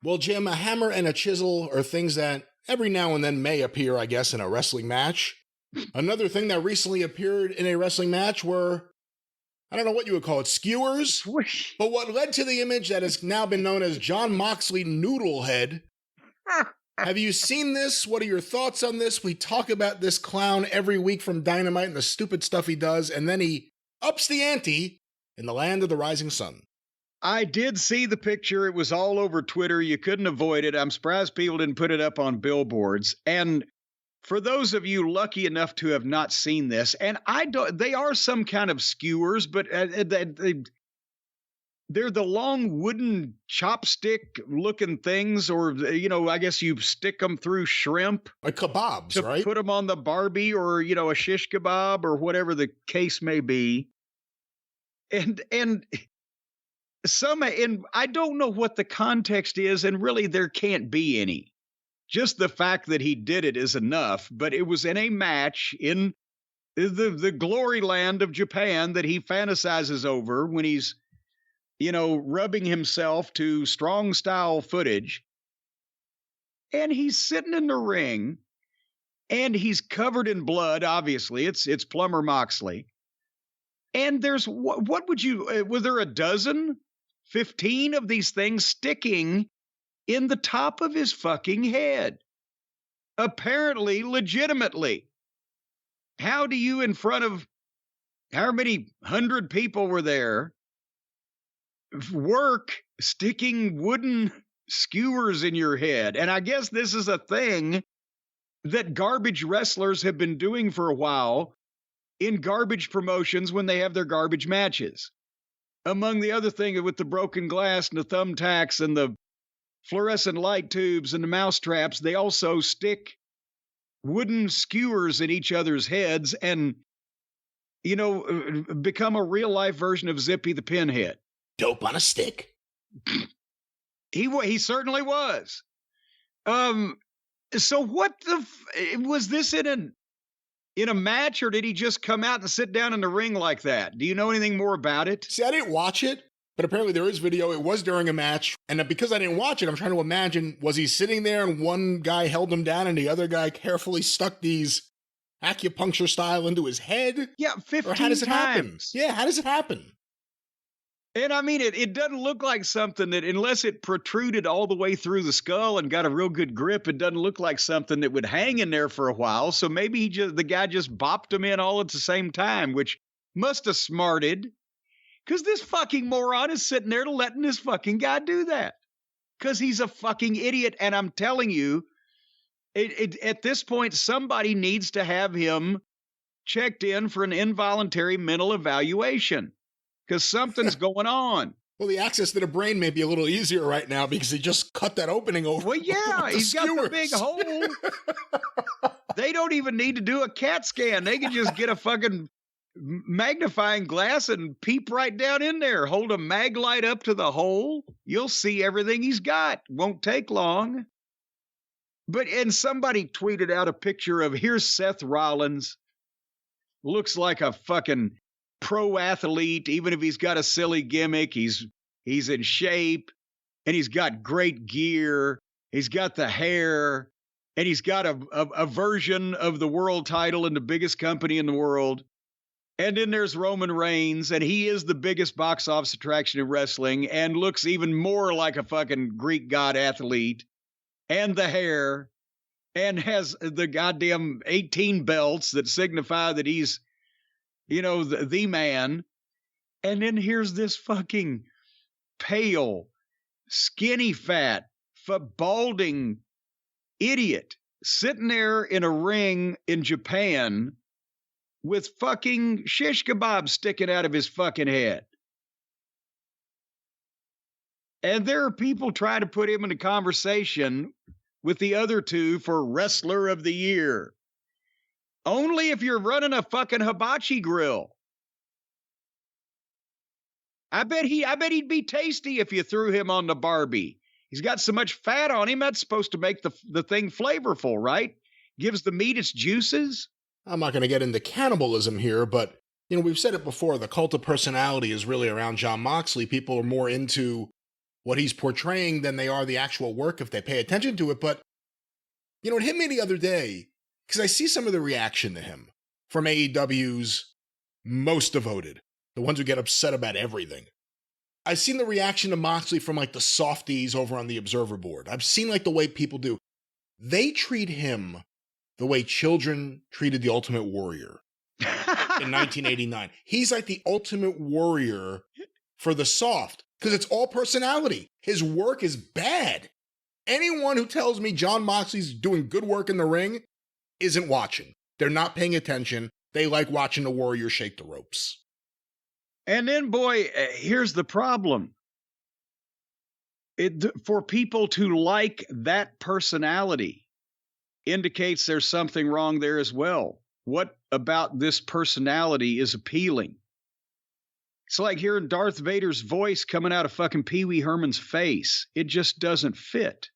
Well, Jim, a hammer and a chisel are things that every now and then may appear, I guess, in a wrestling match. Another thing that recently appeared in a wrestling match were, I don't know what you would call it, skewers? But what led to the image that has now been known as Jon Moxley Noodle Head. Have you seen this? What are your thoughts on this? We talk about this clown every week from Dynamite and the stupid stuff he does, and then he ups the ante in the land of the rising sun. I did see the picture. It was all over Twitter. You couldn't avoid it. I'm surprised people didn't put it up on billboards. And for those of you lucky enough to have not seen this, and they are some kind of skewers, but they're the long wooden chopstick looking things, or, I guess you stick them through shrimp. Like kebabs, right? Put them on the Barbie or, a shish kebab or whatever the case may be. And I don't know what the context is, and really there can't be any. Just the fact that he did it is enough, but it was in a match in the glory land of Japan that he fantasizes over when he's, rubbing himself to strong style footage. And he's sitting in the ring and he's covered in blood. Obviously, it's Plumber Moxley. And there's, what would you, was there a dozen, 15 of these things sticking in the top of his fucking head? Apparently, legitimately. How do you, in front of how many 100 people were there, work sticking wooden skewers in your head? And I guess this is a thing that garbage wrestlers have been doing for a while in garbage promotions when they have their garbage matches. Among the other thing, with the broken glass and the thumbtacks and the fluorescent light tubes and the mouse traps, they also stick wooden skewers in each other's heads and, become a real life version of Zippy the Pinhead. Dope on a stick. He certainly was. So what was this in a match, or did he just come out and sit down in the ring like that? Do you know anything more about it? See, I didn't watch it, but apparently there is video. It was during a match. And because I didn't watch it, I'm trying to imagine, was he sitting there and one guy held him down and the other guy carefully stuck these acupuncture style into his head? Yeah, 15 or how does it happen? times. Yeah, how does it happen? And I mean, it doesn't look like something that, unless it protruded all the way through the skull and got a real good grip, it doesn't look like something that would hang in there for a while. So maybe the guy just bopped him in all at the same time, which must have smarted. Because this fucking moron is sitting there letting this fucking guy do that. Because he's a fucking idiot. And I'm telling you, at this point, somebody needs to have him checked in for an involuntary mental evaluation. Because something's going on. Well, the access to the brain may be a little easier right now because he just cut that opening over. Well, yeah, he's got the big hole. They don't even need to do a CAT scan. They can just get a fucking magnifying glass and peep right down in there. Hold a mag light up to the hole. You'll see everything he's got. Won't take long. And somebody tweeted out a picture of, here's Seth Rollins. Looks like a fucking pro athlete. Even if he's got a silly gimmick, he's in shape, and he's got great gear. He's got the hair, and he's got a version of the world title in the biggest company in the world. And then there's Roman Reigns, and he is the biggest box office attraction in wrestling and looks even more like a fucking Greek god athlete, and the hair, and has the goddamn 18 belts that signify that he's, the man. And then here's this fucking pale, skinny fat, balding idiot sitting there in a ring in Japan with fucking shish kebabs sticking out of his fucking head. And there are people trying to put him in a conversation with the other two for Wrestler of the Year. Only if you're running a fucking hibachi grill. I bet he'd be tasty if you threw him on the Barbie. He's got so much fat on him, that's supposed to make the thing flavorful, right? Gives the meat its juices. I'm not going to get into cannibalism here, but, we've said it before, the cult of personality is really around Jon Moxley. People are more into what he's portraying than they are the actual work if they pay attention to it. But, you know, it hit me the other day because I see some of the reaction to him from AEW's most devoted, the ones who get upset about everything. I've seen the reaction to Moxley from like the softies over on the Observer board. I've seen like the way people do. They treat him the way children treated the Ultimate Warrior in 1989. He's like the Ultimate Warrior for the soft because it's all personality. His work is bad. Anyone who tells me Jon Moxley's doing good work in the ring isn't watching. They're not paying attention. They like watching the Warrior shake the ropes. And then, boy, here's the problem. For people to like that personality indicates there's something wrong there as well. What about this personality is appealing? It's like hearing Darth Vader's voice coming out of fucking Pee Wee Herman's face. It just doesn't fit.